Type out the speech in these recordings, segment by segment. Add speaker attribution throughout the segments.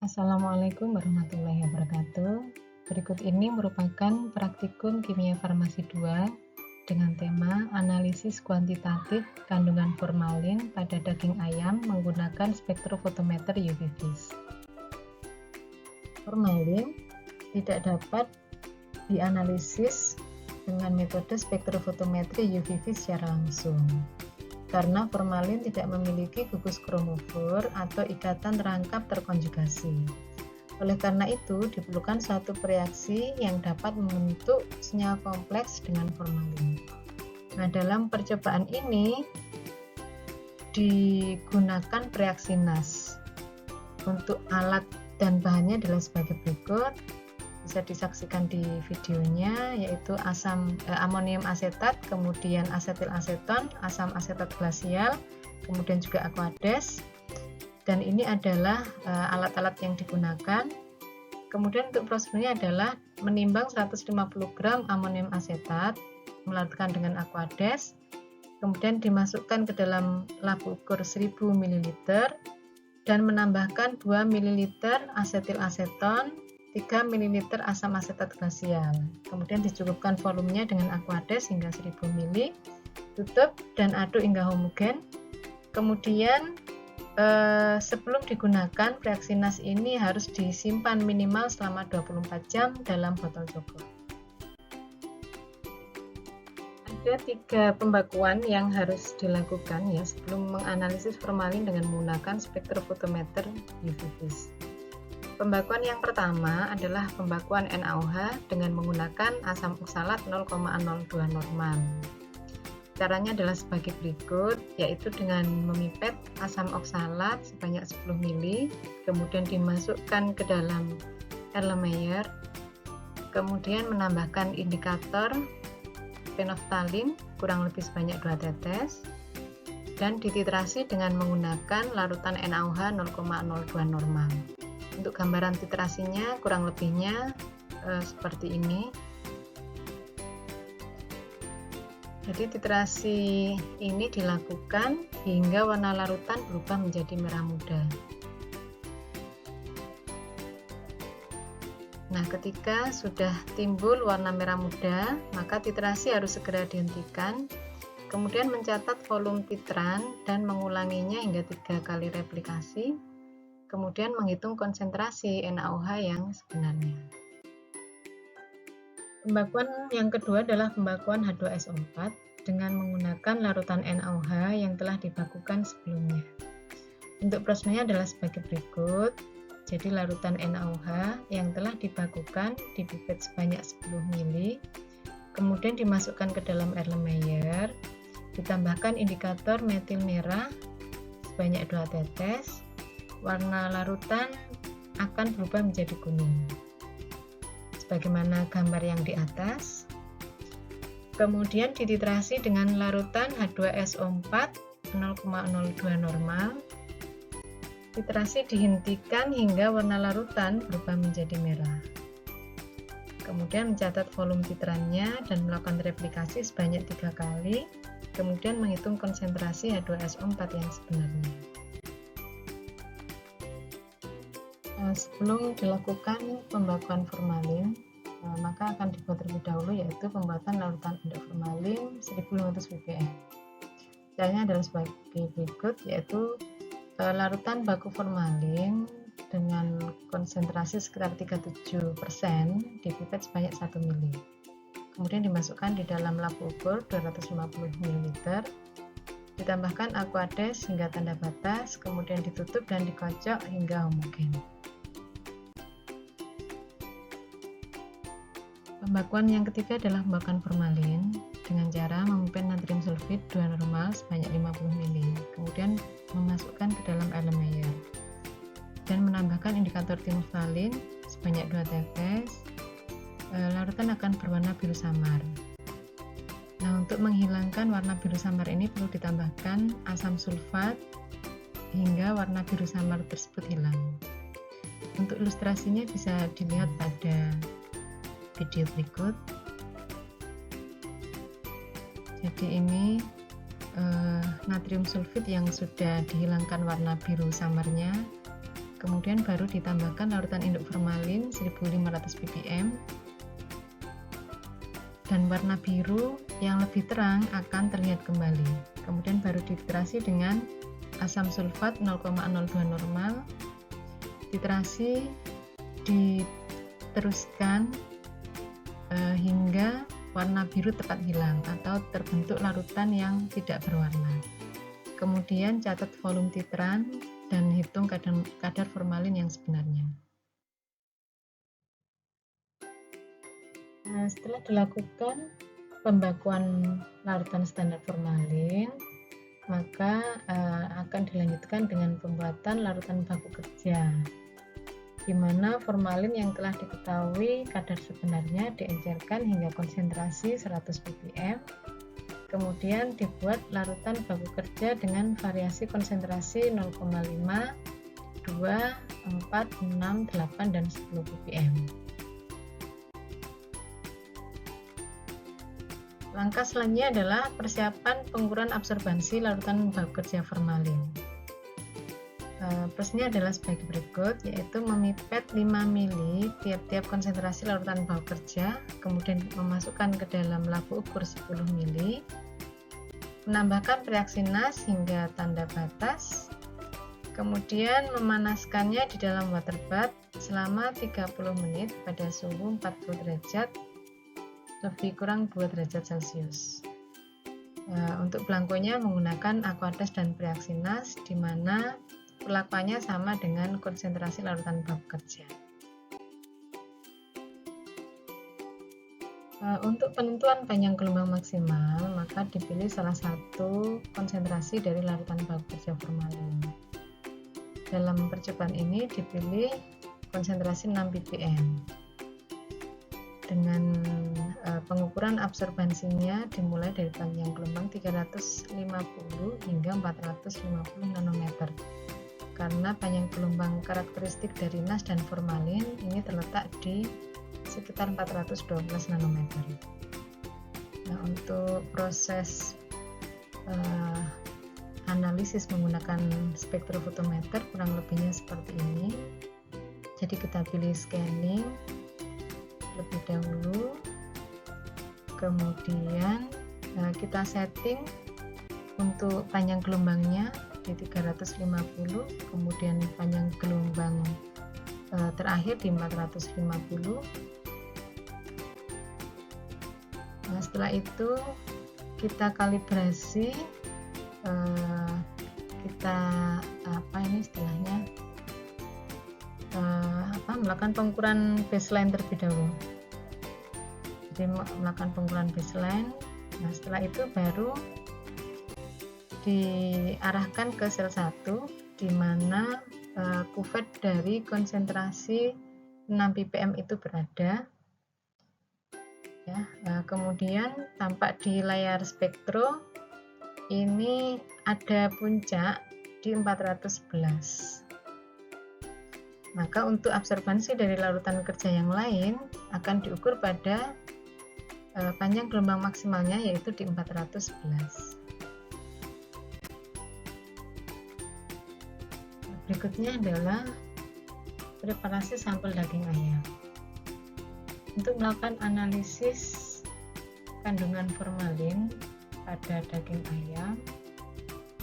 Speaker 1: Assalamualaikum warahmatullahi wabarakatuh. Berikut ini merupakan praktikum kimia farmasi 2 dengan tema analisis kuantitatif kandungan formalin pada daging ayam menggunakan spektrofotometer UV vis. Formalin tidak dapat dianalisis dengan metode spektrofotometri UV vis secara langsung, karena formalin tidak memiliki gugus kromofor atau ikatan rangkap terkonjugasi. Oleh karena itu, diperlukan suatu reaksi yang dapat membentuk senyawa kompleks dengan formalin. Nah, dalam percobaan ini digunakan reaksi NAS. Untuk alat dan bahannya adalah sebagai berikut. Bisa disaksikan di videonya, yaitu amonium asetat, kemudian asetil aseton, asam asetat glasial, kemudian juga aquades. Dan ini adalah alat-alat yang digunakan. Kemudian untuk prosedurnya adalah menimbang 150 gram amonium asetat, melarutkan dengan aquades, kemudian dimasukkan ke dalam labu ukur 1000 ml dan menambahkan 2 ml asetil aseton, 3 ml asam asetat glasial. Kemudian dicukupkan volumenya dengan aquades hingga 1000 ml, tutup dan aduk hingga homogen. Kemudian sebelum digunakan, reaksi NAS ini harus disimpan minimal selama 24 jam dalam botol coklat. Ada 3 pembakuan yang harus dilakukan ya sebelum menganalisis formalin dengan menggunakan spektrofotometer UV vis. Pembakuan yang pertama adalah pembakuan NaOH dengan menggunakan asam oksalat 0,02 normal. Caranya adalah sebagai berikut, yaitu dengan memipet asam oksalat sebanyak 10 ml, kemudian dimasukkan ke dalam Erlenmeyer, kemudian menambahkan indikator fenolftalin kurang lebih sebanyak 2 tetes, dan dititrasi dengan menggunakan larutan NaOH 0,02 normal. Untuk gambaran titrasinya kurang lebihnya seperti ini. Jadi titrasi ini dilakukan hingga warna larutan berubah menjadi merah muda. Nah, ketika sudah timbul warna merah muda, maka titrasi harus segera dihentikan. Kemudian mencatat volume titran dan mengulanginya hingga 3 kali replikasi. Kemudian menghitung konsentrasi NaOH yang sebenarnya. Pembakuan yang kedua adalah pembakuan H2SO4 dengan menggunakan larutan NaOH yang telah dibakukan sebelumnya. Untuk prosedurnya adalah sebagai berikut. Jadi larutan NaOH yang telah dibakukan dipipet sebanyak 10 ml, kemudian dimasukkan ke dalam Erlenmeyer, ditambahkan indikator metil merah sebanyak 2 tetes. Warna larutan akan berubah menjadi kuning sebagaimana gambar yang di atas. Kemudian dititrasi dengan larutan H2SO4 0,02 normal. Titrasi dihentikan hingga warna larutan berubah menjadi merah. Kemudian mencatat volume titrannya dan melakukan replikasi sebanyak 3 kali. Kemudian menghitung konsentrasi H2SO4 yang sebenarnya. Sebelum dilakukan pembakuan formalin, maka akan dibuat terlebih dahulu, yaitu pembuatan larutan formalin 1500 ppm. Caranya adalah sebagai berikut, yaitu larutan baku formalin dengan konsentrasi sekitar 37% dipipet sebanyak 1 ml. Kemudian dimasukkan di dalam labu ukur 250 ml, ditambahkan aquades hingga tanda batas, kemudian ditutup dan dikocok hingga homogen. Pembakuan yang ketiga adalah pembakuan formalin dengan cara memipet natrium sulfit 2 normal sebanyak 50 ml, kemudian memasukkan ke dalam Erlenmeyer dan menambahkan indikator fenolftalin sebanyak 2 tetes. Larutan akan berwarna biru samar. Nah, untuk menghilangkan warna biru samar ini perlu ditambahkan asam sulfat hingga warna biru samar tersebut hilang. Untuk ilustrasinya bisa dilihat pada video berikut. Jadi ini natrium sulfit yang sudah dihilangkan warna biru samarnya, Kemudian baru ditambahkan larutan induk formalin 1500 ppm. Dan warna biru yang lebih terang akan terlihat kembali. Kemudian baru dititrasi dengan asam sulfat 0,02 normal. Titrasi diteruskan hingga warna biru tepat hilang atau terbentuk larutan yang tidak berwarna. Kemudian catat volume titran dan hitung kadar formalin yang sebenarnya. Nah, setelah dilakukan pembakuan larutan standar formalin, maka akan dilanjutkan dengan pembuatan larutan baku kerja, di mana formalin yang telah diketahui kadar sebenarnya diencerkan hingga konsentrasi 100 ppm. Kemudian dibuat larutan baku kerja dengan variasi konsentrasi 0,5, 2, 4, 6, 8, dan 10 ppm. Langkah selanjutnya adalah persiapan pengukuran absorbansi larutan baku kerja formalin. Prosesnya adalah sebagai berikut, yaitu memipet 5 ml tiap-tiap konsentrasi larutan baku kerja, kemudian memasukkan ke dalam labu ukur 10 ml, menambahkan reaksi NaS hingga tanda batas, kemudian memanaskannya di dalam water bath selama 30 menit pada suhu 40 derajat lebih kurang 2 derajat Celcius. Untuk belangkonya menggunakan Aquades dan reaksi NaS, di mana perlakuannya sama dengan konsentrasi larutan baku kerja. Untuk penentuan panjang gelombang maksimal, maka dipilih salah satu konsentrasi dari larutan baku kerja formalin. Dalam percobaan ini dipilih konsentrasi 6 ppm. Dengan pengukuran absorbansinya dimulai dari panjang gelombang 350 hingga 450 nanometer. Karena panjang gelombang karakteristik dari NaS dan formalin ini terletak di sekitar 412 nanometer. Nah, untuk proses analisis menggunakan spektrofotometer kurang lebihnya seperti ini. Jadi kita pilih scanning lebih dahulu, kemudian kita setting untuk panjang gelombangnya di 350, kemudian panjang gelombang terakhir di 450. Nah, setelah itu kita kalibrasi, kita melakukan pengukuran baseline terlebih dahulu. Jadi melakukan pengukuran baseline. Nah, setelah itu baru diarahkan ke sel 1, di mana kuvet dari konsentrasi 6 ppm itu berada. Ya, kemudian tampak di layar spektro ini ada puncak di 411. Maka untuk absorbansi dari larutan kerja yang lain akan diukur pada panjang gelombang maksimalnya, yaitu di 411. Berikutnya adalah preparasi sampel daging ayam. Untuk melakukan analisis kandungan formalin pada daging ayam,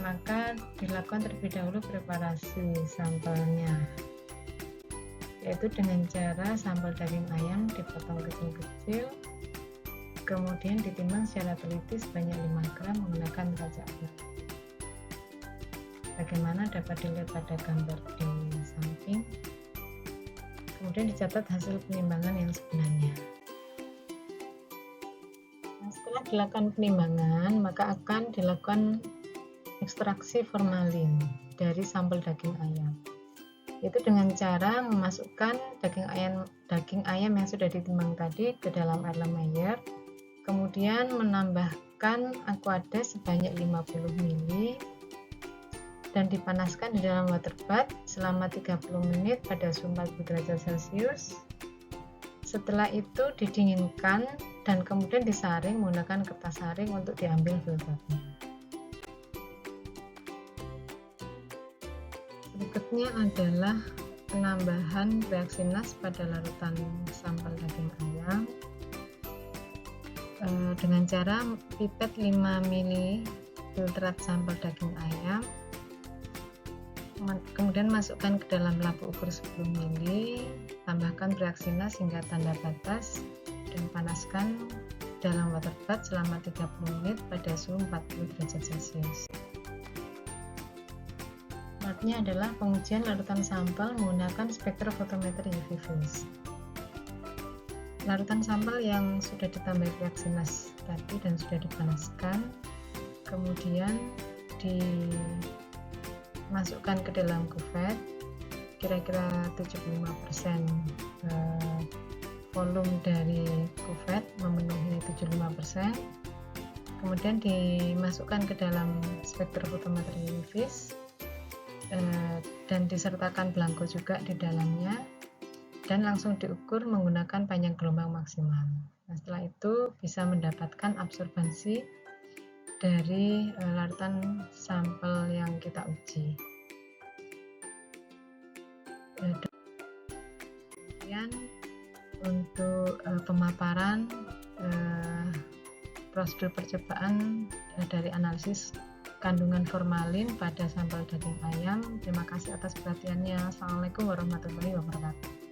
Speaker 1: maka dilakukan terlebih dahulu preparasi sampelnya, yaitu dengan cara sampel daging ayam dipotong kecil-kecil, kemudian ditimbang secara teliti sebanyak 5 gram menggunakan kaca air. Bagaimana dapat dilihat pada gambar di samping. Kemudian dicatat hasil penimbangan yang sebenarnya. Nah, setelah dilakukan penimbangan, maka akan dilakukan ekstraksi formalin dari sampel daging ayam. Itu dengan cara memasukkan daging ayam yang sudah ditimbang tadi ke dalam air Lemayer, kemudian menambahkan Aquades sebanyak 50 ml dan dipanaskan di dalam water bath selama 30 menit pada suhu 40 derajat Celcius. Setelah itu didinginkan dan kemudian disaring menggunakan kertas saring untuk diambil filternya. Berikutnya adalah penambahan reaksi NAS pada larutan sampel daging ayam dengan cara pipet 5 ml filtrat sampel daging ayam, kemudian masukkan ke dalam labu ukur 10 ml, tambahkan reaksi NAS hingga tanda batas dan panaskan dalam water bath selama 30 menit pada suhu 40 derajat Celcius. Alatnya adalah pengujian larutan sampel menggunakan spektrofotometer UV phase. Larutan sampel yang sudah ditambah reaksi NAS tadi dan sudah dipanaskan, kemudian dimasukkan ke dalam kuvet, kira-kira 75% volume dari kuvet memenuhi 75%, kemudian dimasukkan ke dalam spektrofotometer UV phase dan disertakan belangko juga di dalamnya, dan langsung diukur menggunakan panjang gelombang maksimal. Nah, setelah itu bisa mendapatkan absorbansi dari larutan sampel yang kita uji. Kemudian untuk pemaparan prosedur percobaan dari analisis kandungan formalin pada sampel daging ayam. Terima kasih atas perhatiannya. Assalamualaikum warahmatullahi wabarakatuh.